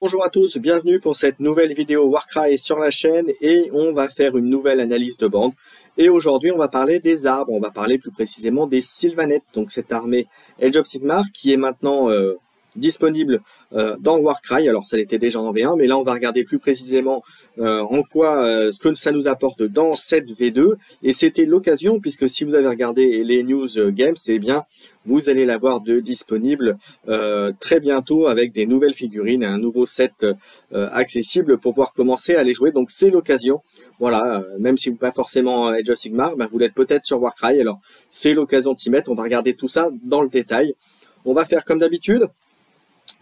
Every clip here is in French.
Bonjour à tous, bienvenue pour cette nouvelle vidéo Warcry sur la chaîne et on va faire une nouvelle analyse de bande. Et aujourd'hui on va parler des arbres, on va parler plus précisément des Sylvanettes, donc cette armée Age of Sigmar qui est maintenant disponible dans Warcry. Alors ça l'était déjà en V1, mais là on va regarder plus précisément en quoi ce que ça nous apporte dans cette V2. Et c'était l'occasion, puisque si vous avez regardé les news games, eh bien vous allez l'avoir de disponible très bientôt avec des nouvelles figurines et un nouveau set accessible pour pouvoir commencer à les jouer. Donc c'est l'occasion. Voilà, même si vous n'êtes pas forcément Age of Sigmar, ben vous l'êtes peut-être sur Warcry. Alors c'est l'occasion de s'y mettre. On va regarder tout ça dans le détail. On va faire comme d'habitude.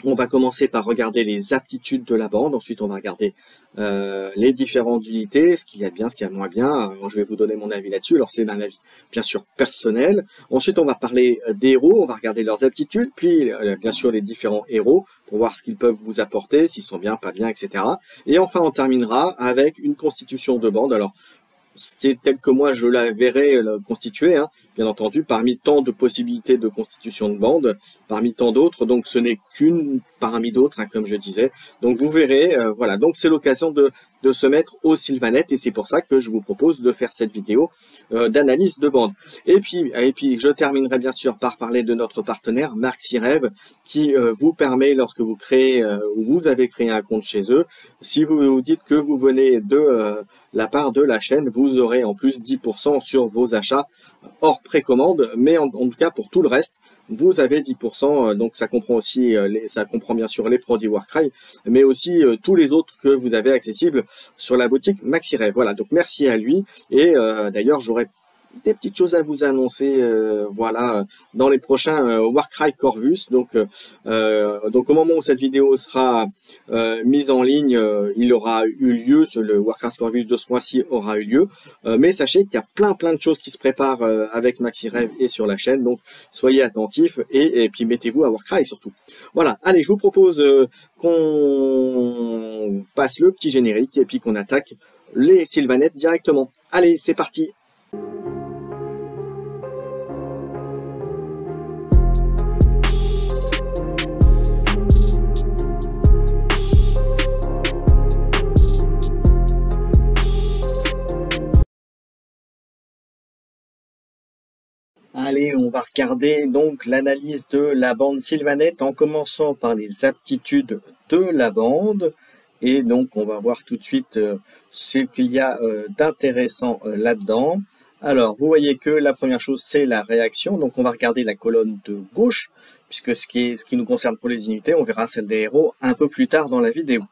On va commencer par regarder les aptitudes de la bande, ensuite on va regarder les différentes unités, ce qu'il y a de bien, ce qu'il y a de moins bien. Alors, je vais vous donner mon avis là-dessus, alors c'est un avis bien sûr personnel. Ensuite on va parler des héros, on va regarder leurs aptitudes, puis bien sûr les différents héros, pour voir ce qu'ils peuvent vous apporter, s'ils sont bien, pas bien, etc. Et enfin on terminera avec une constitution de bande. Alors c'est tel que moi je la verrai constituée, hein, bien entendu, parmi tant de possibilités de constitution de bande, parmi tant d'autres, donc ce n'est qu'une parmi d'autres, hein, comme je disais. Donc vous verrez, voilà, donc c'est l'occasion de se mettre aux Sylvanettes, et c'est pour ça que je vous propose de faire cette vidéo d'analyse de bande. Et puis je terminerai bien sûr par parler de notre partenaire, Marxirev, qui vous permet, lorsque vous créez, ou vous avez créé un compte chez eux, si vous vous dites que vous venez de la part de la chaîne, vous aurez en plus 10% sur vos achats hors précommande, mais en tout cas pour tout le reste, vous avez 10%, donc ça comprend aussi, ça comprend bien sûr les produits Warcry, mais aussi tous les autres que vous avez accessibles sur la boutique Marxirev. Voilà, donc merci à lui, et d'ailleurs j'aurai des petites choses à vous annoncer, voilà, dans les prochains Warcry Corvus. Donc au moment où cette vidéo sera mise en ligne, il aura eu lieu, le Warcry Corvus de ce mois-ci aura eu lieu, mais sachez qu'il y a plein de choses qui se préparent avec Marxirev et sur la chaîne, donc soyez attentifs et puis mettez-vous à Warcry surtout. Voilà, allez, je vous propose qu'on passe le petit générique et puis qu'on attaque les Sylvanettes directement. Allez, c'est parti. Allez, on va regarder donc l'analyse de la bande Sylvanette en commençant par les aptitudes de la bande. Et donc, on va voir tout de suite ce qu'il y a d'intéressant là-dedans. Alors, vous voyez que la première chose, c'est la réaction. Donc, on va regarder la colonne de gauche, puisque ce qui nous concerne pour les unités, on verra celle des héros un peu plus tard dans la vidéo.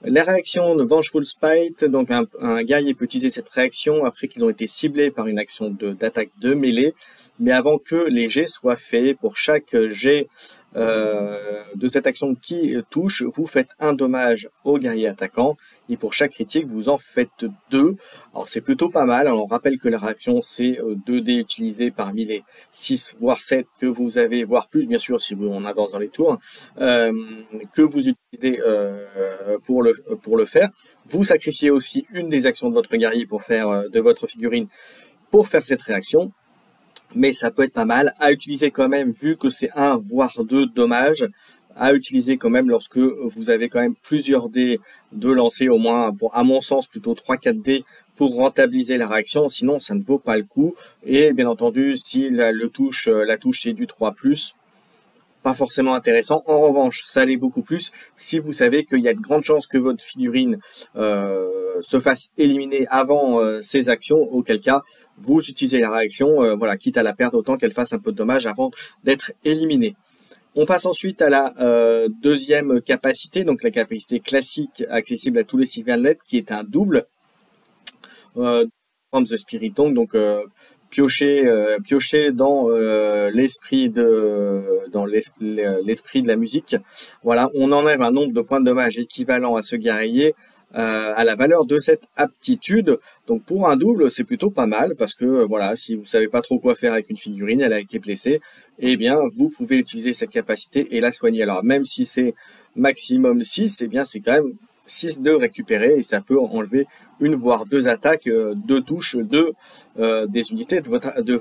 La réaction de Vengeful Spite, donc un guerrier peut utiliser cette réaction après qu'ils ont été ciblés par une action d'attaque de mêlée, mais avant que les jets soient faits. Pour chaque jet de cette action qui touche, vous faites un dommage au guerrier attaquant, et pour chaque critique, vous en faites 2. Alors c'est plutôt pas mal. Alors, on rappelle que la réaction, c'est 2 dés utilisés parmi les 6 voire 7 que vous avez, voire plus, bien sûr, si on avance dans les tours, que vous utilisez pour le faire. Vous sacrifiez aussi une des actions de votre guerrier pour faire de votre figurine pour faire cette réaction. Mais ça peut être pas mal à utiliser quand même, vu que c'est 1 voire 2 dommages, à utiliser quand même lorsque vous avez quand même plusieurs dés de lancer, au moins, à mon sens, plutôt 3-4 dés pour rentabiliser la réaction, sinon ça ne vaut pas le coup. Et bien entendu, si la touche c'est du 3+, pas forcément intéressant. En revanche, ça l'est beaucoup plus si vous savez qu'il y a de grandes chances que votre figurine se fasse éliminer avant ses actions, auquel cas vous utilisez la réaction, voilà, quitte à la perdre, autant qu'elle fasse un peu de dommage avant d'être éliminée. On passe ensuite à la deuxième capacité, donc la capacité classique accessible à tous les Sylvanettes, qui est un double from the Spirit Tongue, donc piocher dans l'esprit de la musique. Voilà, on enlève un nombre de points de dommage équivalent à ce guerrier à la valeur de cette aptitude. Donc pour un double, c'est plutôt pas mal, parce que voilà, si vous savez pas trop quoi faire avec une figurine, elle a été blessée, eh bien vous pouvez utiliser cette capacité et la soigner. Alors même si c'est maximum 6, eh bien c'est quand même 6 de récupérer, et ça peut enlever une voire 2 attaques, 2 touches des unités de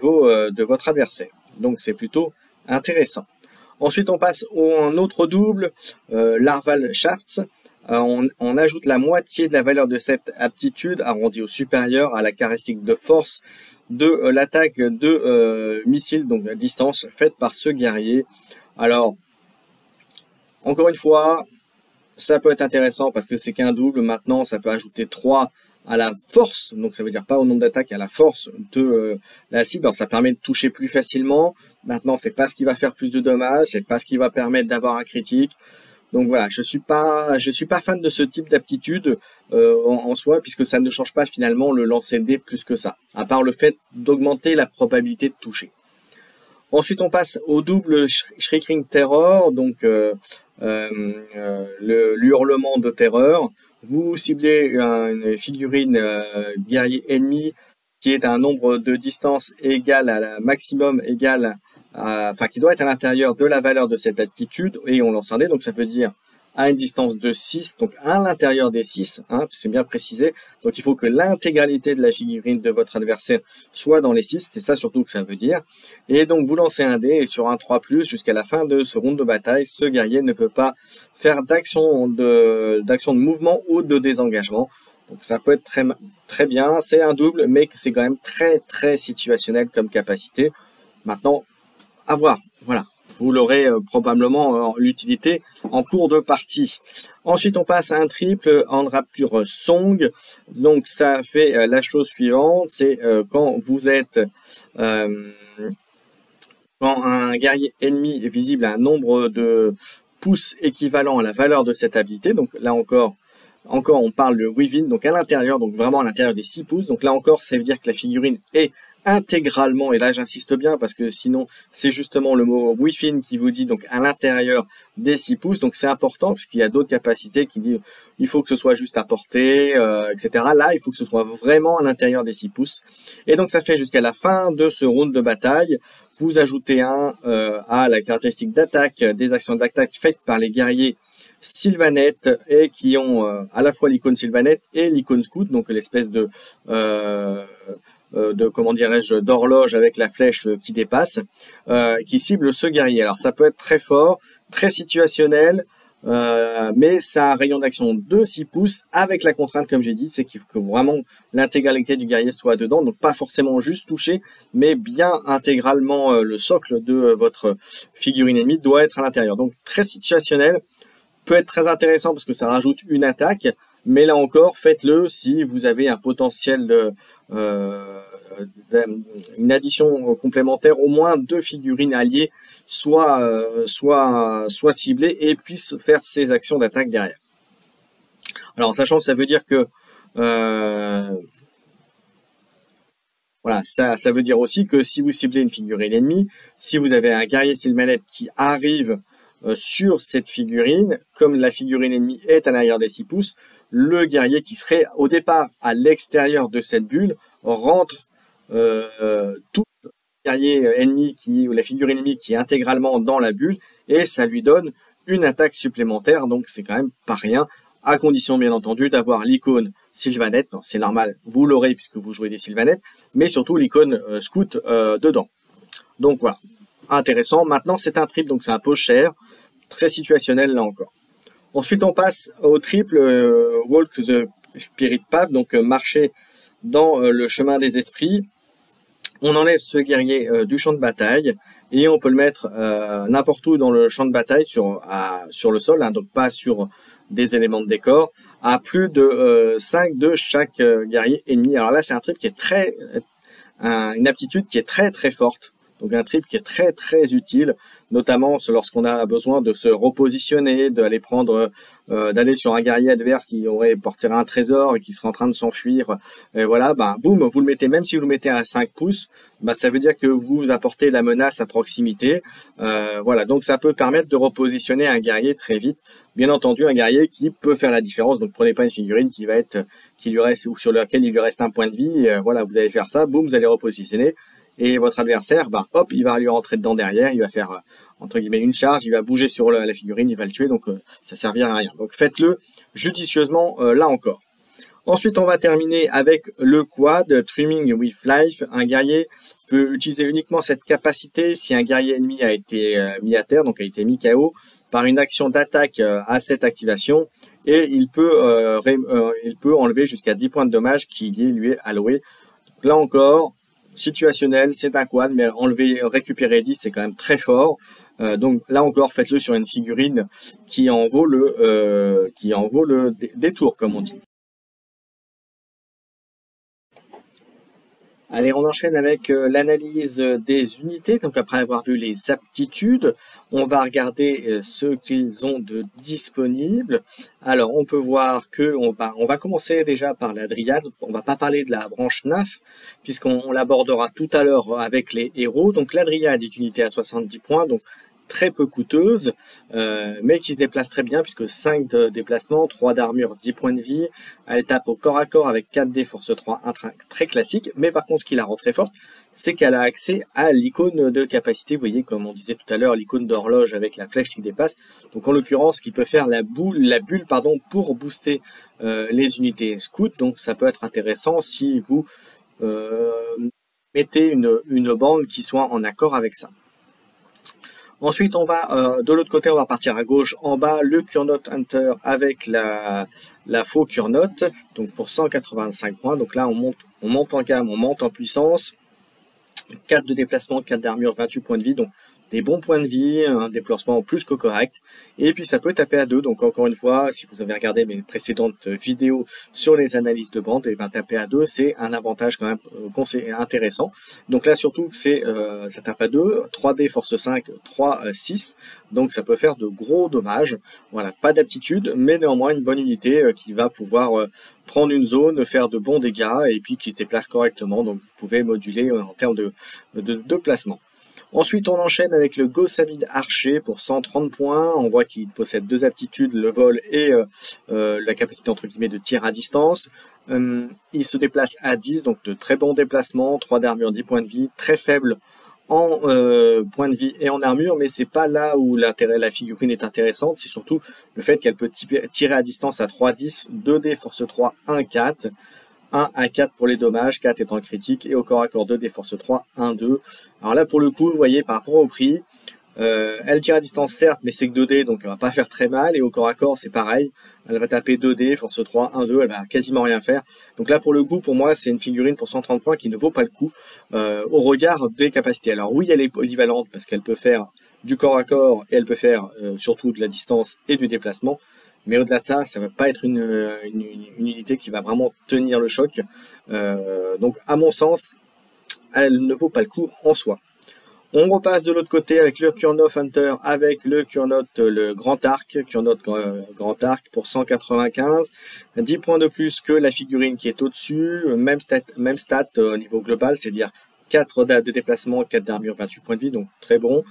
votre adversaire. Donc c'est plutôt intéressant. Ensuite on passe à un autre double, Larval Shafts. on ajoute la moitié de la valeur de cette aptitude arrondie au supérieur à la caractéristique de force de l'attaque de missiles, donc à distance, faite par ce guerrier. Alors, encore une fois, ça peut être intéressant parce que c'est qu'un double. Maintenant, ça peut ajouter 3 à la force, donc ça veut dire pas au nombre d'attaques, à la force de la cible. Alors ça permet de toucher plus facilement. Maintenant, c'est pas ce qui va faire plus de dommages, c'est pas ce qui va permettre d'avoir un critique. Donc voilà, je suis pas fan de ce type d'aptitude en soi, puisque ça ne change pas finalement le lancer de dés plus que ça, à part le fait d'augmenter la probabilité de toucher. Ensuite, on passe au double Shrieking Terror, donc le hurlement de terreur. Vous ciblez une figurine guerrier ennemi qui est à un nombre de distance égal à la maximum égal à, enfin qui doit être à l'intérieur de la valeur de cette aptitude, et on lance un dé, donc ça veut dire à une distance de 6, donc à l'intérieur des 6, hein, c'est bien précisé. Donc il faut que l'intégralité de la figurine de votre adversaire soit dans les 6, c'est ça surtout que ça veut dire. Et donc vous lancez un dé, et sur un 3+, jusqu'à la fin de ce round de bataille, ce guerrier ne peut pas faire d'action de mouvement ou de désengagement. Donc ça peut être très bien, c'est un double, mais c'est quand même très situationnel comme capacité. Maintenant, à voir, voilà. Vous l'aurez probablement l'utilité en cours de partie. Ensuite, on passe à un triple en Rapture Song. Donc, ça fait la chose suivante, c'est quand vous êtes... quand un guerrier ennemi est visible à un nombre de pouces équivalent à la valeur de cette habilité. Donc là encore on parle de within, donc à l'intérieur, donc vraiment à l'intérieur des 6 pouces. Donc là encore, ça veut dire que la figurine est intégralement, et là j'insiste bien parce que sinon c'est justement le mot within qui vous dit donc à l'intérieur des 6 pouces, donc c'est important parce qu'il y a d'autres capacités qui disent il faut que ce soit juste à portée, etc. Là il faut que ce soit vraiment à l'intérieur des 6 pouces, et donc ça fait jusqu'à la fin de ce round de bataille. Vous ajoutez un à la caractéristique d'attaque des actions d'attaque faites par les guerriers Sylvanette, et qui ont à la fois l'icône Sylvanette et l'icône Scout, donc l'espèce de comment dirais-je, d'horloge avec la flèche qui dépasse, qui cible ce guerrier. Alors ça peut être très fort, très situationnel, mais ça a un rayon d'action de 6 pouces avec la contrainte, comme j'ai dit, c'est qu'il faut que vraiment l'intégralité du guerrier soit dedans, donc pas forcément juste toucher, mais bien intégralement le socle de votre figurine ennemie doit être à l'intérieur. Donc très situationnel, peut être très intéressant parce que ça rajoute une attaque, mais là encore, faites-le si vous avez un potentiel de une addition complémentaire, au moins 2 figurines alliées soit ciblées et puissent faire ces actions d'attaque derrière. Alors, sachant que ça veut dire que voilà, ça veut dire aussi que si vous ciblez une figurine ennemie, si vous avez un guerrier Sylvanette qui arrive sur cette figurine, comme la figurine ennemie est à l'arrière des 6 pouces, le guerrier qui serait au départ à l'extérieur de cette bulle rentre tout le guerrier ennemi ou la figurine ennemie qui est intégralement dans la bulle, et ça lui donne une attaque supplémentaire, donc c'est quand même pas rien, à condition bien entendu d'avoir l'icône Sylvanette. C'est normal, vous l'aurez puisque vous jouez des Sylvanettes, mais surtout l'icône Scout dedans. Donc voilà, intéressant. Maintenant c'est un triple, donc c'est un peu cher, très situationnel là encore. Ensuite on passe au triple Walk the Spirit Path, donc marcher dans le chemin des esprits. On enlève ce guerrier du champ de bataille et on peut le mettre n'importe où dans le champ de bataille, sur le sol, hein, donc pas sur des éléments de décor, à plus de 5 de chaque guerrier ennemi. Alors là c'est un triple qui est une aptitude qui est très forte. Donc un triple qui est très utile, notamment lorsqu'on a besoin de se repositionner, d'aller d'aller sur un guerrier adverse qui aurait porté un trésor et qui serait en train de s'enfuir. Et voilà, bah boum, vous le mettez, même si vous le mettez à 5 pouces, bah ça veut dire que vous apportez la menace à proximité. Voilà, donc ça peut permettre de repositionner un guerrier très vite. Bien entendu, un guerrier qui peut faire la différence. Donc prenez pas une figurine qui lui reste, ou sur laquelle il lui reste un point de vie. Voilà, vous allez faire ça, boum, vous allez repositionner. Et votre adversaire, bah, hop, il va lui rentrer dedans derrière, il va faire, entre guillemets, une charge, il va bouger sur la figurine, il va le tuer, donc ça servira à rien. Donc faites-le judicieusement, là encore. Ensuite, on va terminer avec le quad, Trimming with Life. Un guerrier peut utiliser uniquement cette capacité si un guerrier ennemi a été mis à terre, donc a été mis KO, par une action d'attaque à cette activation, et il peut enlever jusqu'à 10 points de dommage qui lui est alloué. Donc là encore, situationnel, c'est un quad, mais récupérer 10, c'est quand même très fort. Donc là encore, faites-le sur une figurine qui en vaut le détour, comme on dit. Allez, on enchaîne avec l'analyse des unités. Donc après avoir vu les aptitudes, on va regarder ce qu'ils ont de disponible. Alors on peut voir que on va commencer déjà par la Dryade. On va pas parler de la branche NAF, puisqu'on l'abordera tout à l'heure avec les héros. Donc la Dryade est une unité à 70 points, donc très peu coûteuse, mais qui se déplace très bien, puisque 5 de déplacement, 3 d'armure, 10 points de vie. Elle tape au corps à corps avec 4D, force 3, un train très classique, mais par contre ce qui la rend très forte, c'est qu'elle a accès à l'icône de capacité. Vous voyez, comme on disait tout à l'heure, l'icône d'horloge avec la flèche qui dépasse. Donc en l'occurrence, qui peut faire la bulle pour booster les unités scouts. Donc ça peut être intéressant si vous mettez une bande qui soit en accord avec ça. Ensuite, on va de l'autre côté, on va partir à gauche, en bas, le Kurnot Hunter avec la faux Kurnot, donc pour 185 points. Donc là, on monte en gamme, on monte en puissance. 4 de déplacement, 4 d'armure, 28 points de vie, donc des bons points de vie, un déplacement plus que correct. Et puis ça peut taper à 2, donc encore une fois, si vous avez regardé mes précédentes vidéos sur les analyses de bande, et ben taper à 2, c'est un avantage quand même intéressant. Donc là surtout, ça tape à 2, 3D force 5, 3, 6, donc ça peut faire de gros dommages. Voilà, pas d'aptitude, mais néanmoins une bonne unité qui va pouvoir prendre une zone, faire de bons dégâts, et puis qui se déplace correctement, donc vous pouvez moduler en termes de placement. Ensuite, on enchaîne avec le Gossammith Archer pour 130 points. On voit qu'il possède 2 aptitudes, le vol et la capacité entre guillemets de tir à distance. Il se déplace à 10, donc de très bons déplacements, 3 d'armure, 10 points de vie, très faible en points de vie et en armure, mais c'est pas là où l'intérêt la figurine est intéressante, c'est surtout le fait qu'elle peut tirer à distance à 3-10, 2D force 3, 1-4. 1 à 4 pour les dommages, 4 étant critique, et au corps à corps 2 des forces 3, 1, 2. Alors là, pour le coup, vous voyez, par rapport au prix, elle tire à distance, certes, mais c'est que 2D, donc elle va pas faire très mal, et au corps à corps, c'est pareil. Elle va taper 2D, force 3, 1, 2, elle va quasiment rien faire. Donc là, pour le coup, pour moi, c'est une figurine pour 130 points qui ne vaut pas le coup, au regard des capacités. Alors oui, elle est polyvalente, parce qu'elle peut faire du corps à corps, et elle peut faire surtout de la distance et du déplacement. Mais au-delà de ça, ça va pas être une unité qui va vraiment tenir le choc. Donc, à mon sens, elle ne vaut pas le coup en soi. On repasse de l'autre côté avec le Kurnot Hunter, avec le Kurnot le Grand Arc, Kurnot Grand Arc pour 195. 10 points de plus que la figurine qui est au-dessus. Même stat au niveau global, c'est-à-dire 4 de déplacement, 4 d'armure, 28 points de vie, donc très bon.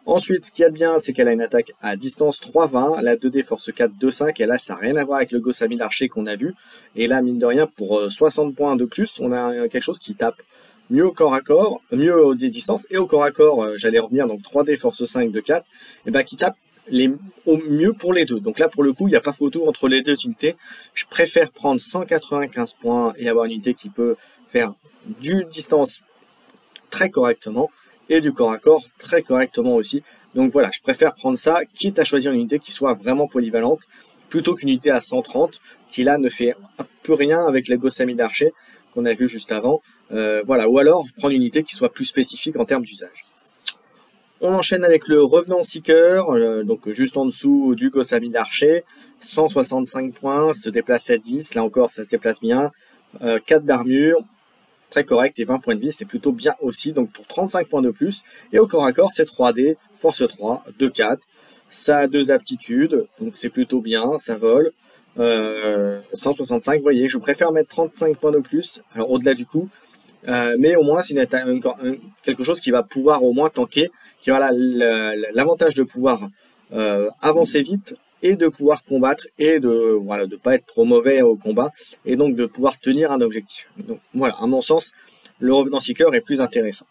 Ensuite, ce qu'il y a de bien, c'est qu'elle a une attaque à distance 3-20, la 2D force 4, 2-5, et là, ça n'a rien à voir avec le Gossammith Archer qu'on a vu. Et là, mine de rien, pour 60 points de plus, on a quelque chose qui tape mieux au corps à corps, mieux aux distances, et au corps à corps, j'allais revenir, donc 3D force 5 de 4, et ben qui tape au mieux pour les deux. Donc là, pour le coup, il n'y a pas photo entre les deux unités. Je préfère prendre 195 points et avoir une unité qui peut faire du distance très correctement, et du corps à corps très correctement aussi. Donc voilà, je préfère prendre ça, quitte à choisir une unité qui soit vraiment polyvalente, plutôt qu'une unité à 130, qui là ne fait un peu rien avec le Gossammith Archer qu'on a vu juste avant. Voilà, ou alors prendre une unité qui soit plus spécifique en termes d'usage. On enchaîne avec le Revenant Seeker, donc juste en dessous du Gossammith Archer, 165 points, se déplace à 10, là encore ça se déplace bien, 4 d'armure, très correct, et 20 points de vie, c'est plutôt bien aussi, donc pour 35 points de plus. Et au corps à corps, c'est 3D, force 3, 2, 4. Ça a 2 aptitudes, donc c'est plutôt bien, ça vole. 165, vous voyez, je préfère mettre 35 points de plus, alors au-delà du coup, mais au moins c'est quelque chose qui va pouvoir au moins tanker, qui a l'avantage de pouvoir avancer vite, et de pouvoir combattre, et de pas être trop mauvais au combat, et donc de pouvoir tenir un objectif. Donc voilà, à mon sens, le Revenant Seeker est plus intéressant.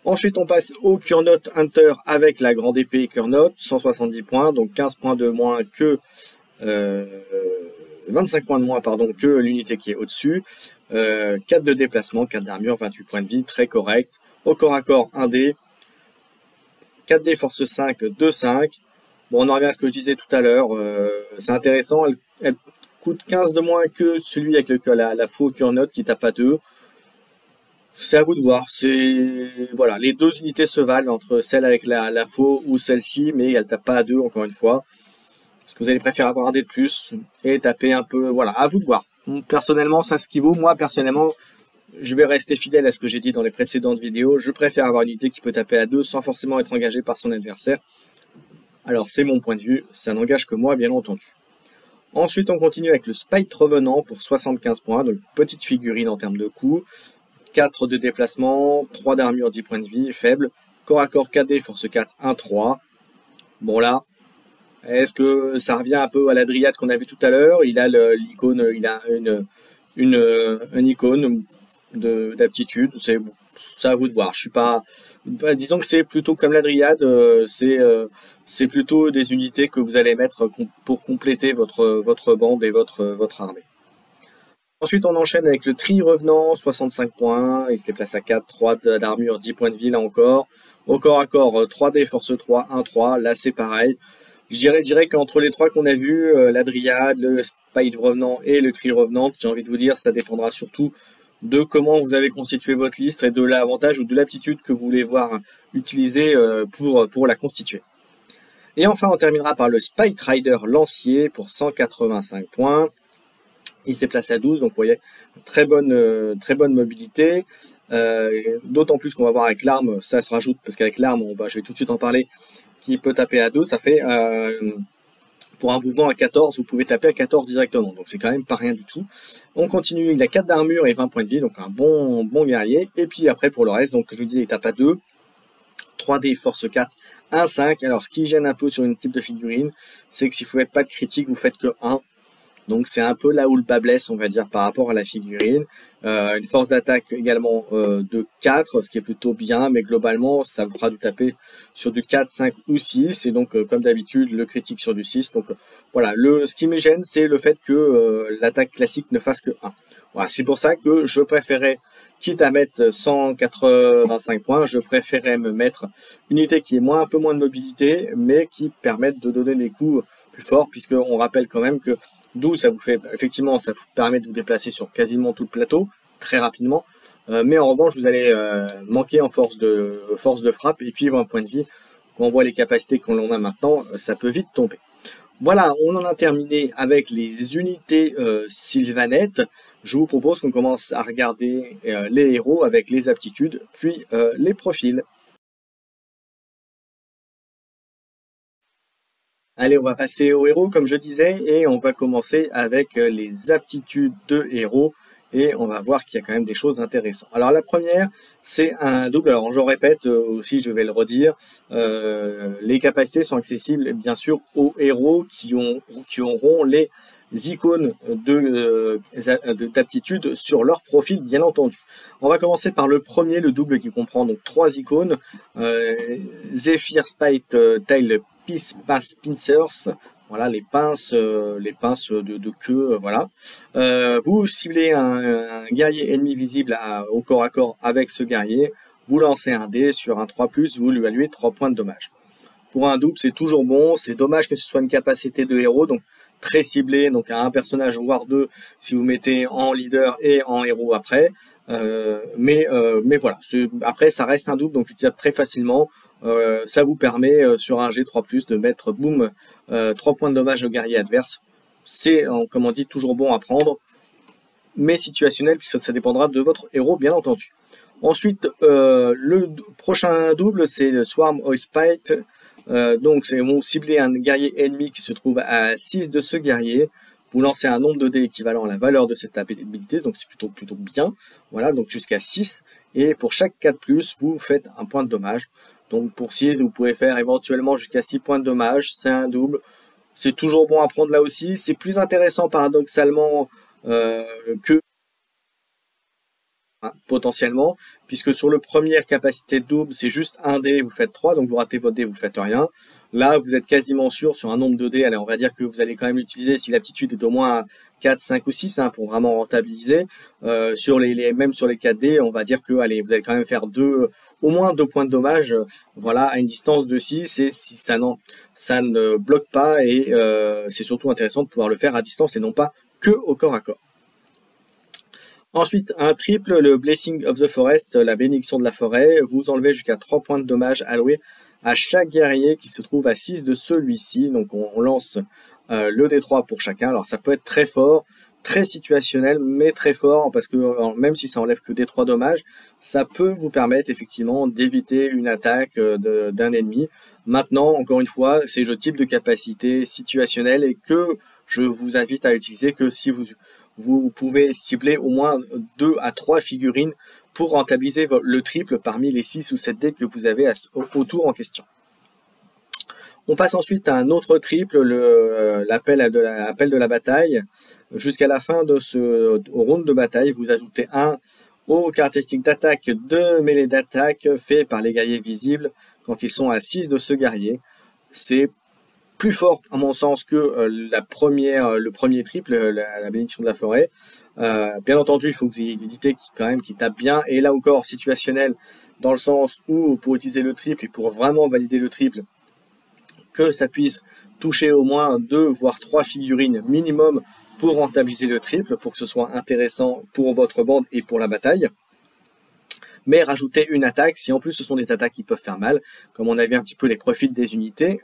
Ensuite, on passe au Kurnot Hunter avec la grande épée Kurnot, 170 points, donc 15 points de moins que 25 points de moins que l'unité qui est au-dessus. 4 de déplacement, 4 d'armure, 28 points de vie, très correct. Au corps à corps, 1D, 4D force 5, 2, 5. Bon, on en revient à ce que je disais tout à l'heure. C'est intéressant. Elle coûte 15 de moins que celui avec la faux cure note qui tape à 2. C'est à vous de voir. Voilà, les deux unités se valent entre celle avec la faux ou celle-ci, mais elle tape pas à 2 encore une fois. Est-ce que vous allez préférer avoir un dé de plus et taper un peu, voilà, à vous de voir. Personnellement, c'est ce qui vaut. Moi, personnellement, je vais rester fidèle à ce que j'ai dit dans les précédentes vidéos. Je préfère avoir une unité qui peut taper à 2 sans forcément être engagée par son adversaire. Alors, c'est mon point de vue. Ça n'engage que moi, bien entendu. Ensuite, on continue avec le Spite Revenant pour 75 points. Donc, petite figurine en termes de coût. 4 de déplacement, 3 d'armure, 10 points de vie, faible. Corps à corps 4D, force 4, 1, 3. Bon là, est-ce que ça revient un peu à la Dryade qu'on a vu tout à l'heure? Il a l'icône, il a une icône d'aptitude. C'est à vous de voir. Je suis pas. Disons que c'est plutôt comme la Dryade. C'est plutôt des unités que vous allez mettre pour compléter votre bande et votre armée. Ensuite, on enchaîne avec le Tri Revenant, 65 points. Il se déplace à 4, 3 d'armure, 10 points de vie là encore. Au corps à corps, 3D, force 3, 1, 3. Là, c'est pareil. Je dirais qu'entre les trois qu'on a vus, la Dryade, le Spite Revenant et le Tri Revenant, j'ai envie de vous dire, ça dépendra surtout de comment vous avez constitué votre liste et de l'avantage ou de l'aptitude que vous voulez voir utiliser pour la constituer. Et enfin, on terminera par le Spite Rider Lancier pour 185 points. Il s'est placé à 12, donc vous voyez, très bonne mobilité. D'autant plus qu'on va voir avec l'arme, ça se rajoute, parce qu'avec l'arme, je vais tout de suite en parler, qui peut taper à 2, ça fait, pour un mouvement à 14, vous pouvez taper à 14 directement, donc c'est quand même pas rien du tout. On continue, il a 4 d'armure et 20 points de vie, donc un bon guerrier. Et puis après, pour le reste, donc je vous disais, il tape à 2, 3D, force 4, 1, 5. Alors ce qui gêne un peu sur une type de figurine, c'est que si vous ne faites pas de critique, vous faites que 1. Donc c'est un peu là où le bas blesse, on va dire, par rapport à la figurine. Une force d'attaque également de 4, ce qui est plutôt bien, mais globalement, ça vous fera du taper sur du 4, 5 ou 6. Et donc, comme d'habitude, le critique sur du 6. Donc voilà, ce qui me gêne, c'est le fait que l'attaque classique ne fasse que 1. Voilà, c'est pour ça que je préférais, quitte à mettre 185 points, je préférais me mettre une unité qui est un peu moins de mobilité, mais qui permette de donner des coups plus forts, puisqu'on rappelle quand même que 12, ça vous fait, effectivement, ça vous permet de vous déplacer sur quasiment tout le plateau, très rapidement. Mais en revanche, vous allez manquer en force de frappe, et puis 20 points de vie. Quand on voit les capacités qu'on a maintenant, ça peut vite tomber. Voilà, on en a terminé avec les unités Sylvanette. Je vous propose qu'on commence à regarder les héros avec les aptitudes, puis les profils. Allez, on va passer aux héros, comme je disais, et on va commencer avec les aptitudes de héros, et on va voir qu'il y a quand même des choses intéressantes. Alors la première, c'est un double, alors je répète aussi, je vais le redire, les capacités sont accessibles bien sûr aux héros qui auront les icônes d'aptitude sur leur profil, bien entendu. On va commencer par le premier, le double, qui comprend donc 3 icônes, Zephyr, Spite, Tail, Pass Pincers, voilà les pinces de queue, voilà. Vous ciblez un guerrier ennemi visible au corps à corps avec ce guerrier, vous lancez un dé sur un 3+, vous lui allouez 3 points de dommage. Pour un double, c'est toujours bon, c'est dommage que ce soit une capacité de héros, donc très ciblé, donc à un personnage voire 2 si vous mettez en leader et en héros après. Mais voilà, après ça reste un double, donc utilisable très facilement. Ça vous permet sur un G3+, de mettre boum 3 points de dommage au guerrier adverse. C'est, comme on dit, toujours bon à prendre, mais situationnel, puisque ça dépendra de votre héros, bien entendu. Ensuite, le prochain double, c'est le Swarm Oil Spite. Donc, vous ciblez un guerrier ennemi qui se trouve à 6 de ce guerrier. Vous lancez un nombre de dés équivalent à la valeur de cette habilité, donc c'est plutôt bien. Voilà, donc jusqu'à 6. Et pour chaque 4+, vous faites un point de dommage. Donc pour 6, vous pouvez faire éventuellement jusqu'à 6 points de dommage. C'est un double. C'est toujours bon à prendre là aussi. C'est plus intéressant paradoxalement que potentiellement, puisque sur le premier capacité de double, c'est juste un dé, vous faites 3, donc vous ratez votre dé, vous faites rien. Là, vous êtes quasiment sûr sur un nombre de dés, allez, on va dire que vous allez quand même l'utiliser si l'aptitude est au moins à 4, 5 ou 6, pour vraiment rentabiliser. Même sur les 4 dés, on va dire que allez, vous allez quand même faire 2 au moins 2 points de dommage, voilà, à une distance de 6, et si ça ne bloque pas, et c'est surtout intéressant de pouvoir le faire à distance et non pas que au corps à corps. Ensuite, un triple, le Blessing of the Forest, la bénédiction de la forêt, vous enlevez jusqu'à 3 points de dommage alloués à chaque guerrier qui se trouve à 6 de celui-ci. Donc on lance le D3 pour chacun. Alors ça peut être très fort, très situationnel, mais très fort, parce que même si ça enlève que des 3 dommages, ça peut vous permettre effectivement d'éviter une attaque d'un ennemi. Maintenant, encore une fois, c'est le type de capacité situationnelle et que je vous invite à utiliser que si vous pouvez cibler au moins 2 à 3 figurines pour rentabiliser le triple parmi les 6 ou 7 dés que vous avez au tour en question. On passe ensuite à un autre triple, l'appel de la bataille. Jusqu'à la fin de ce round de bataille, vous ajoutez 1 aux caractéristiques d'attaque de mêlée d'attaque fait par les guerriers visibles quand ils sont à 6 de ce guerrier. C'est plus fort à mon sens que le premier triple, la bénédiction de la forêt. Bien entendu, il faut que vous ayez une unité qui tape bien, et là encore situationnel, dans le sens où pour utiliser le triple et pour vraiment valider le triple, que ça puisse toucher au moins 2 voire 3 figurines minimum pour rentabiliser le triple, pour que ce soit intéressant pour votre bande et pour la bataille. Mais rajouter une attaque, si en plus ce sont des attaques qui peuvent faire mal, comme on a vu un petit peu les profils des unités,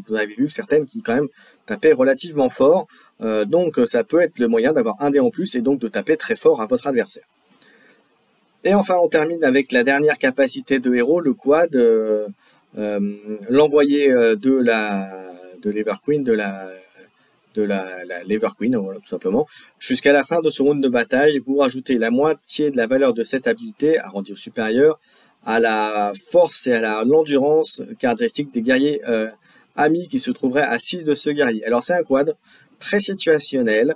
vous avez vu certaines qui quand même tapaient relativement fort, donc ça peut être le moyen d'avoir un dé en plus et donc de taper très fort à votre adversaire. Et enfin on termine avec la dernière capacité de héros, le quad, l'envoyé de l'Everqueen, de la l'Everqueen, voilà, tout simplement. Jusqu'à la fin de ce round de bataille, vous rajoutez la moitié de la valeur de cette habilité, arrondie au supérieur, à la force et à l'endurance caractéristiques des guerriers amis qui se trouveraient à 6 de ce guerrier. Alors c'est un quad très situationnel,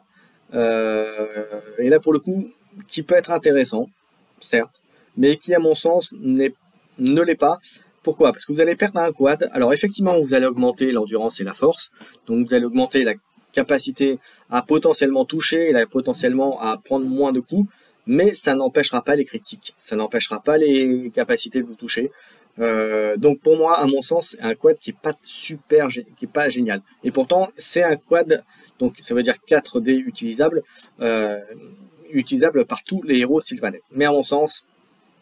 et là pour le coup, qui peut être intéressant, certes, mais qui à mon sens ne l'est pas. Pourquoi? Parce que vous allez perdre un quad. Alors effectivement, vous allez augmenter l'endurance et la force, donc vous allez augmenter la capacité à potentiellement toucher, et potentiellement à prendre moins de coups, mais ça n'empêchera pas les critiques, ça n'empêchera pas les capacités de vous toucher. Donc pour moi, à mon sens, c'est un quad qui est pas super, qui est pas génial. Et pourtant, c'est un quad, donc ça veut dire 4 dés utilisables, par tous les héros sylvanais. Mais à mon sens,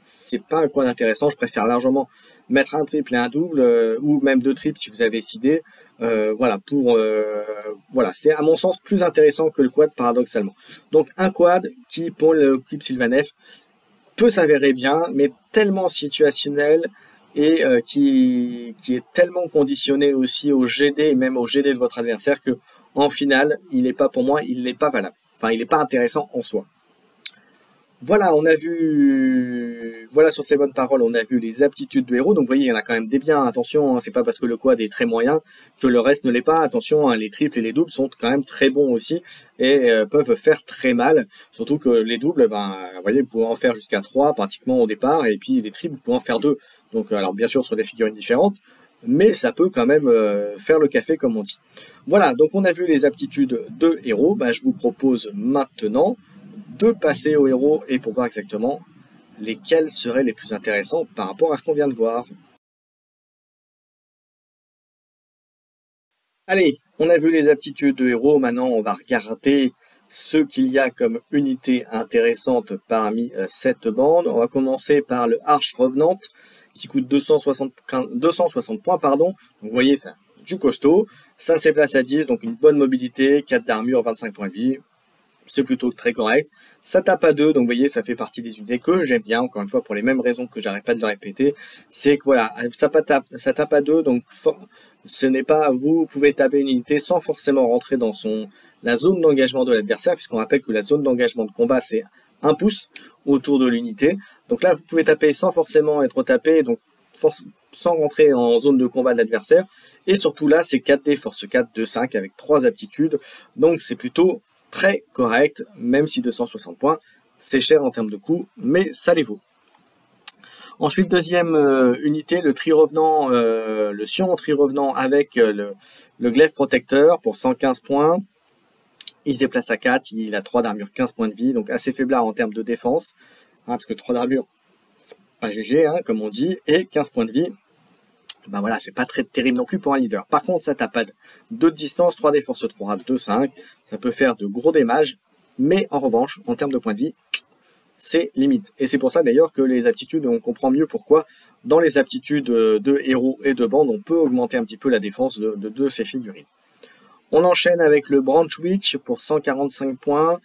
c'est pas un quad intéressant. Je préfère largement mettre un triple et un double, ou même 2 triples si vous avez 6 dés. Voilà, c'est à mon sens plus intéressant que le quad paradoxalement. Donc un quad qui pour le clip Sylvaneth peut s'avérer bien, mais tellement situationnel et qui est tellement conditionné aussi au GD et même au GD de votre adversaire que en finale, il n'est pas pour moi, il n'est pas valable. Enfin, il n'est pas intéressant en soi. Voilà, on a vu, voilà, sur ces bonnes paroles, on a vu les aptitudes de héros. Donc vous voyez, il y en a quand même des biens. Attention, hein, c'est pas parce que le quad est très moyen que le reste ne l'est pas. Attention, hein, les triples et les doubles sont quand même très bons aussi et peuvent faire très mal. Surtout que les doubles, vous voyez, vous pouvez en faire jusqu'à 3 pratiquement au départ, et puis les triples, vous pouvez en faire 2. Donc alors bien sûr sur des figurines différentes, mais ça peut quand même faire le café comme on dit. Voilà, donc on a vu les aptitudes de héros. Je vous propose maintenant de passer aux héros et pour voir exactement lesquels seraient les plus intéressants par rapport à ce qu'on vient de voir. Allez, on a vu les aptitudes de héros, maintenant on va regarder ce qu'il y a comme unité intéressante parmi cette bande. On va commencer par le Arch Revenant qui coûte 260 points, pardon. Donc, vous voyez, ça du costaud, ça c'est place à 10, donc une bonne mobilité, 4 d'armure, 25 points de vie, c'est plutôt très correct. Ça tape à 2, donc vous voyez, ça fait partie des unités que j'aime bien, encore une fois, pour les mêmes raisons que j'arrête pas de le répéter. C'est que voilà, ça tape à 2, donc ce n'est pas, vous pouvez taper une unité sans forcément rentrer dans la zone d'engagement de l'adversaire, puisqu'on rappelle que la zone d'engagement de combat, c'est 1 pouce autour de l'unité. Donc là, vous pouvez taper sans forcément être tapé, donc sans rentrer en zone de combat de l'adversaire. Et surtout là, c'est 4D, force 4, 2, 5, avec 3 aptitudes. Donc c'est plutôt très correct, même si 260 points, c'est cher en termes de coût, mais ça les vaut. Ensuite, deuxième unité, le tri-revenant, le Sion tri-revenant avec le glaive protecteur pour 115 points. Il se déplace à 4, il a 3 d'armure, 15 points de vie, donc assez faiblard en termes de défense, parce que 3 d'armure, pas GG, hein, comme on dit, et 15 points de vie. Ben voilà, c'est pas très terrible non plus pour un leader. Par contre, ça tape à 2 de distance, 3D force 3, 2, 5. Ça peut faire de gros damages, mais en revanche, en termes de points de vie, c'est limite. Et c'est pour ça d'ailleurs que les aptitudes, on comprend mieux pourquoi, dans les aptitudes de héros et de bande, on peut augmenter un petit peu la défense de ces figurines. On enchaîne avec le Branch Witch pour 145 points.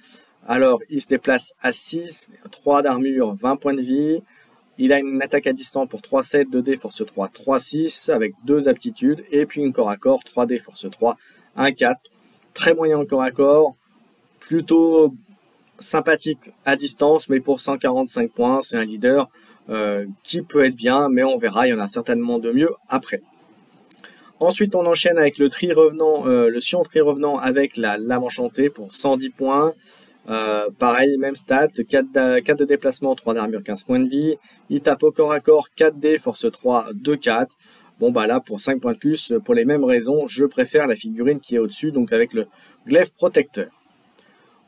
Alors, il se déplace à 6, 3 d'armure, 20 points de vie. Il a une attaque à distance pour 3-7, 2D, force 3, 3-6, avec 2 aptitudes. Et puis une corps à corps, 3D, force 3, 1-4. Très moyen en corps à corps. Plutôt sympathique à distance, mais pour 145 points, c'est un leader qui peut être bien, mais on verra, il y en a certainement de mieux après. Ensuite, on enchaîne avec le tri revenant, le Sion tri revenant avec la lame enchantée pour 110 points. Pareil, même stat, 4 de déplacement, 3 d'armure, 15 points de vie. Il tape au corps à corps, 4D, force 3, 2, 4. Bon, bah là, pour 5 points de plus, pour les mêmes raisons, je préfère la figurine qui est au-dessus, donc avec le glaive protecteur.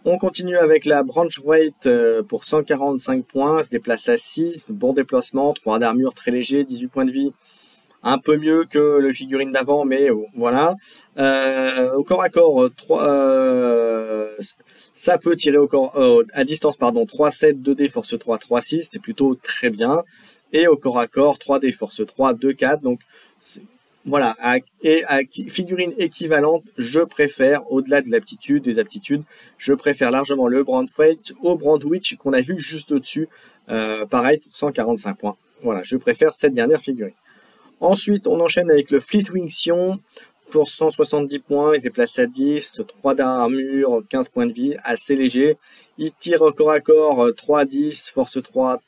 On continue avec la Branch Weight pour 145 points, elle se déplace à 6, bon déplacement, 3 d'armure, très léger, 18 points de vie. Un peu mieux que le figurine d'avant, mais voilà. Au corps à corps, ça peut tirer au corps, à distance, pardon, 3-7, 2D, force 3, 3-6, c'est plutôt très bien. Et au corps à corps, 3D, force 3, 2-4, donc voilà. Et à figurine équivalente, je préfère, au-delà de l'aptitude, des aptitudes, je préfère largement le Branch Weight au Branch Witch qu'on a vu juste au-dessus, pareil pour 145 points. Voilà, je préfère cette dernière figurine. Ensuite, on enchaîne avec le Fleetwing Sion pour 170 points. Il se déplace à 10, 3 d'armure, 15 points de vie, assez léger. Il tire corps à corps 3-10, force 3,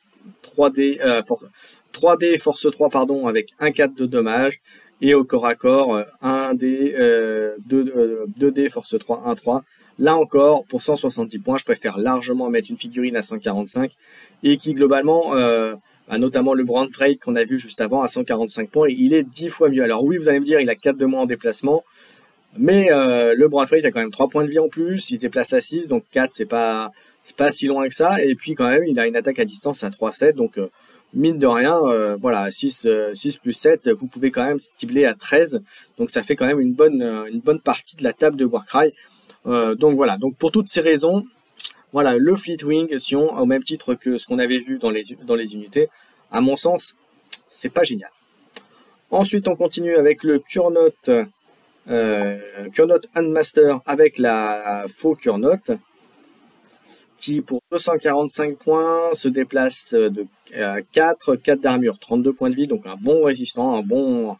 3D, force 3, pardon, avec 1-4 de dommages. Et au corps à corps, 1D, 2D, force 3, 1-3. Là encore, pour 170 points, je préfère largement mettre une figurine à 145 et qui globalement... notamment le Branch Weight qu'on a vu juste avant à 145 points, il est 10 fois mieux. Alors oui, vous allez me dire, il a 4 de moins en déplacement, mais le Branch Weight a quand même 3 points de vie en plus, il se déplace à 6, donc 4 c'est pas si loin que ça, et puis quand même il a une attaque à distance à 3-7, donc mine de rien, voilà, 6 plus 7, vous pouvez quand même cibler à 13, donc ça fait quand même une bonne partie de la table de Warcry. Donc voilà, donc pour toutes ces raisons, voilà, le Fleetwing Sion, au même titre que ce qu'on avait vu dans les unités, à mon sens, c'est pas génial. Ensuite, on continue avec le Curnot Handmaster avec la faux Curnot, qui pour 245 points se déplace de 4 d'armure, 32 points de vie, donc un bon résistant, un bon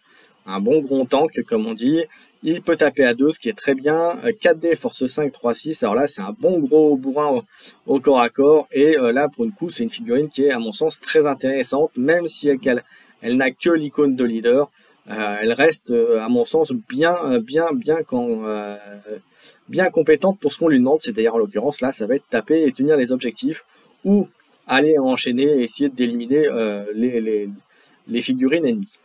gros tank, comme on dit. Il peut taper à 2, ce qui est très bien. 4D, force 5, 3, 6. Alors là, c'est un bon gros bourrin au corps à corps. Et là, pour le coup, c'est une figurine qui est, à mon sens, très intéressante. Même si elle n'a que l'icône de leader, elle reste, à mon sens, bien compétente pour ce qu'on lui demande. C'est-à-dire, en l'occurrence, là, ça va être taper et tenir les objectifs. Ou aller enchaîner et essayer d'éliminer les figurines ennemies.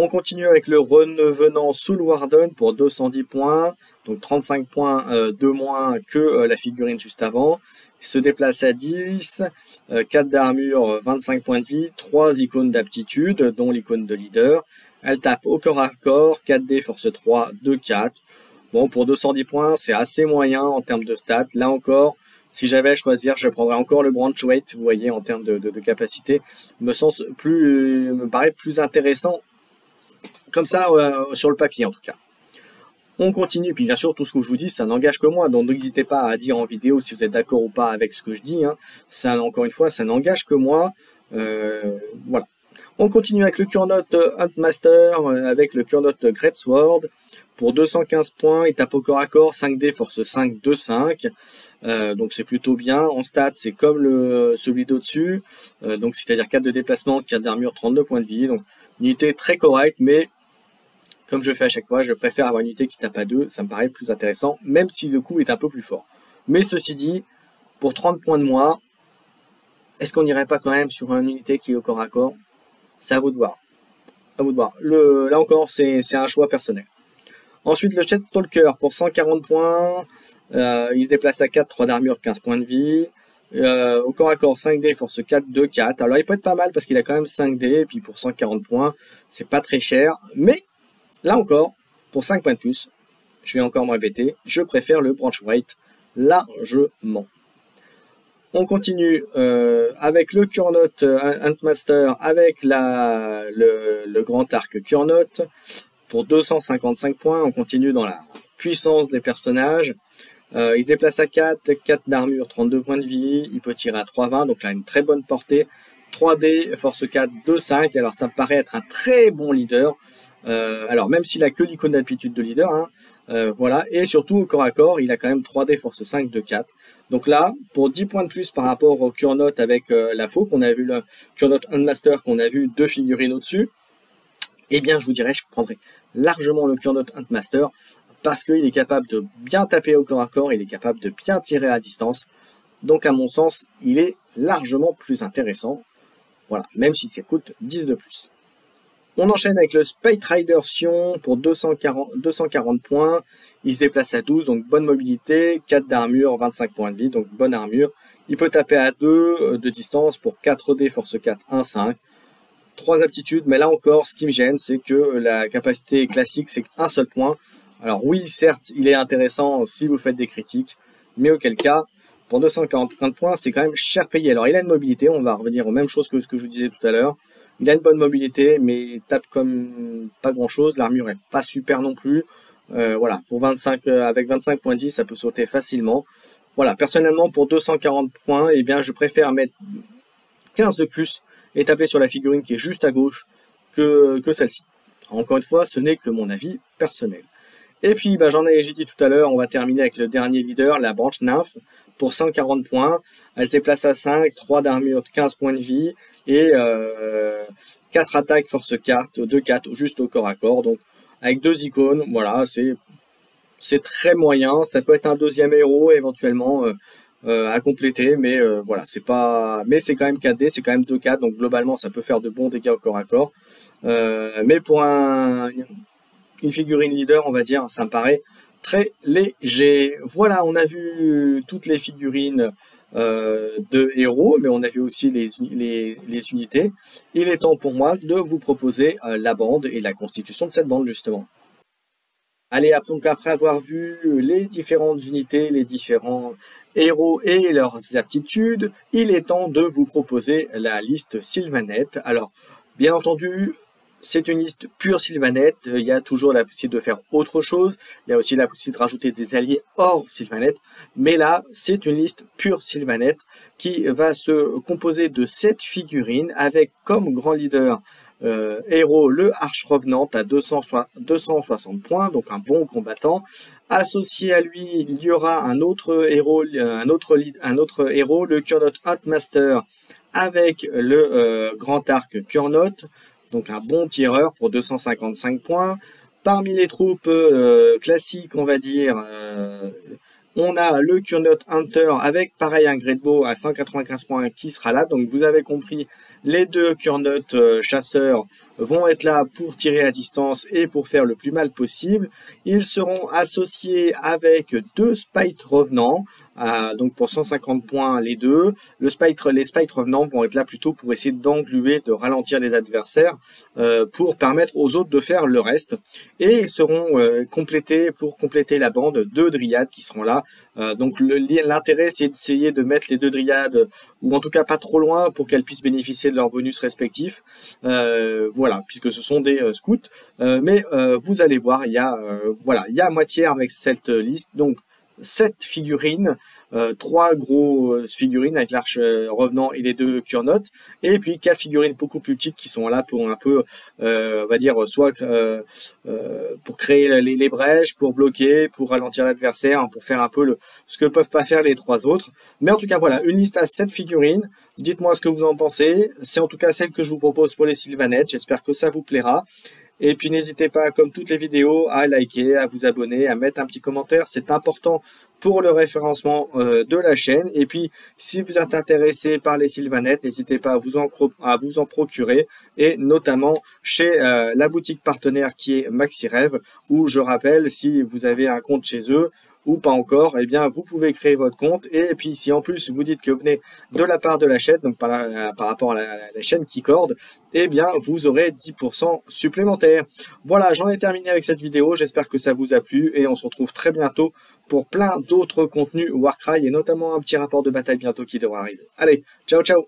On continue avec le revenant Soul Warden pour 210 points, donc 35 points de moins que la figurine juste avant. Il se déplace à 10, 4 d'armure, 25 points de vie, 3 icônes d'aptitude, dont l'icône de leader. Elle tape au corps à corps, 4D, force 3, 2, 4. Bon, pour 210 points, c'est assez moyen en termes de stats. Là encore, si j'avais à choisir, je prendrais encore le Branch Weight, vous voyez, en termes de capacité. Me paraît plus intéressant comme ça, sur le papier en tout cas. On continue, puis bien sûr, tout ce que je vous dis, ça n'engage que moi, donc n'hésitez pas à dire en vidéo si vous êtes d'accord ou pas avec ce que je dis. Hein. Ça, encore une fois, ça n'engage que moi. Voilà. On continue avec le Curnot Huntmaster, avec le Curnot Greatsword. Pour 215 points, il tape au corps à corps, 5D, force 5, 2, 5. Donc c'est plutôt bien. En stats, c'est comme celui d'au-dessus. Donc c'est-à-dire 4 de déplacement, 4 d'armure, 32 points de vie. Donc une unité très correcte, mais comme je fais à chaque fois, je préfère avoir une unité qui tape à 2, ça me paraît plus intéressant, même si le coup est un peu plus fort. Mais ceci dit, pour 30 points de moins, est-ce qu'on n'irait pas quand même sur une unité qui est au corps à corps? C'est à vous de voir. À vous de voir. Là encore, c'est un choix personnel. Ensuite, le Shadestalker pour 140 points, il se déplace à 4, 3 d'armure, 15 points de vie. Au corps à corps 5D, force 4, 2, 4. Alors il peut être pas mal parce qu'il a quand même 5D, et puis pour 140 points, c'est pas très cher. Mais là encore, pour 5 points de plus, je vais encore me répéter, je préfère le Branch Weight largement. On continue avec le Kurnoth Huntmaster avec le grand arc Kurnoth pour 255 points. On continue dans la puissance des personnages. Il se déplace à 4, 4 d'armure, 32 points de vie. Il peut tirer à 3,20, donc là une très bonne portée. 3D, force 4, 2,5. Alors ça me paraît être un très bon leader. Alors même s'il a que l'icône d'aptitude de leader, hein, voilà. Et surtout au corps à corps, il a quand même 3D, force 5, 2, 4. Donc là, pour 10 points de plus par rapport au Kurnoth avec la faux, qu'on a vu le Kurnoth Huntmaster, qu'on a vu 2 figurines au-dessus, eh bien je vous dirais, je prendrais largement le Kurnoth Huntmaster parce qu'il est capable de bien taper au corps à corps, il est capable de bien tirer à distance. Donc à mon sens, il est largement plus intéressant. Voilà, même si ça coûte 10 de plus. On enchaîne avec le Spite Rider Sion pour 240 points. Il se déplace à 12, donc bonne mobilité, 4 d'armure, 25 points de vie, donc bonne armure. Il peut taper à 2 de distance pour 4D, force 4, 1, 5. 3 aptitudes, mais là encore, ce qui me gêne, c'est que la capacité classique, c'est un seul point. Alors oui, certes, il est intéressant si vous faites des critiques, mais auquel cas, pour 240 points, c'est quand même cher payé. Alors il a une mobilité, on va revenir aux mêmes choses que ce que je vous disais tout à l'heure. Il a une bonne mobilité, mais il tape comme pas grand chose. L'armure est pas super non plus. Voilà, pour 25, avec 25 points de vie, ça peut sauter facilement. Voilà, personnellement, pour 240 points, eh bien, je préfère mettre 15 de plus et taper sur la figurine qui est juste à gauche que celle-ci. Encore une fois, ce n'est que mon avis personnel. Et puis, j'ai dit tout à l'heure, on va terminer avec le dernier leader, la Branch Nymph, pour 140 points. Elle se déplace à 5, 3 d'armure, 15 points de vie, et 4 attaques, force 4, 2, 4, juste au corps à corps. Donc, avec 2 icônes, voilà, c'est très moyen. Ça peut être un deuxième héros, éventuellement, à compléter, mais voilà, c'est pas... Mais c'est quand même 4D, c'est quand même 2-4, donc globalement, ça peut faire de bons dégâts au corps à corps. Mais pour une figurine leader, on va dire, ça me paraît très léger. Voilà, on a vu toutes les figurines de héros, mais on a vu aussi les unités. Il est temps pour moi de vous proposer la bande et la constitution de cette bande, justement. Allez, donc après avoir vu les différentes unités, les différents héros et leurs aptitudes, il est temps de vous proposer la liste Sylvaneth. Alors, bien entendu, c'est une liste pure Sylvaneth. Il y a toujours la possibilité de faire autre chose. Il y a aussi la possibilité de rajouter des alliés hors Sylvaneth. Mais là, c'est une liste pure Sylvaneth qui va se composer de 7 figurines avec comme grand leader héros le Arch Revenant à 260 points, donc un bon combattant. Associé à lui, il y aura un autre héros, le Kurnoth Huntmaster avec le grand arc Kurnoth. Donc un bon tireur pour 255 points. Parmi les troupes classiques, on va dire, on a le Kurnoth Hunter avec pareil un Greatbow à 195 points qui sera là. Donc vous avez compris, les 2 Kurnoth chasseurs vont être là pour tirer à distance et pour faire le plus mal possible. Ils seront associés avec 2 Spite Revenants. Donc pour 150 points les deux, les Spite Revenants vont être là plutôt pour essayer d'engluer, de ralentir les adversaires pour permettre aux autres de faire le reste. Et ils seront complétés pour compléter la bande 2 Dryades qui seront là. Donc l'intérêt c'est d'essayer de mettre les 2 Dryades, ou en tout cas pas trop loin pour qu'elles puissent bénéficier de leurs bonus respectifs. Voilà, puisque ce sont des scouts. Mais vous allez voir, il y a moitié avec cette liste. Donc 7 figurines, 3 grosses figurines avec l'arche revenant et les 2 Kurnoth, et puis 4 figurines beaucoup plus petites qui sont là pour un peu, on va dire, soit pour créer les brèches, pour bloquer, pour ralentir l'adversaire, pour faire un peu ce que peuvent pas faire les 3 autres. Mais en tout cas, voilà, une liste à 7 figurines. Dites-moi ce que vous en pensez. C'est en tout cas celle que je vous propose pour les Sylvaneth. J'espère que ça vous plaira. Et puis n'hésitez pas, comme toutes les vidéos, à liker, à vous abonner, à mettre un petit commentaire. C'est important pour le référencement de la chaîne. Et puis, si vous êtes intéressé par les Sylvaneth, n'hésitez pas à vous en procurer. Et notamment chez la boutique partenaire qui est MaxiRêve, où je rappelle, si vous avez un compte chez eux, ou pas encore, eh bien vous pouvez créer votre compte. Et puis si en plus vous dites que vous venez de la part de la chaîne, donc par rapport à la chaîne Keycord, eh bien vous aurez 10% supplémentaires. Voilà, j'en ai terminé avec cette vidéo, j'espère que ça vous a plu et on se retrouve très bientôt pour plein d'autres contenus Warcry et notamment un petit rapport de bataille bientôt qui devra arriver. Allez, ciao ciao!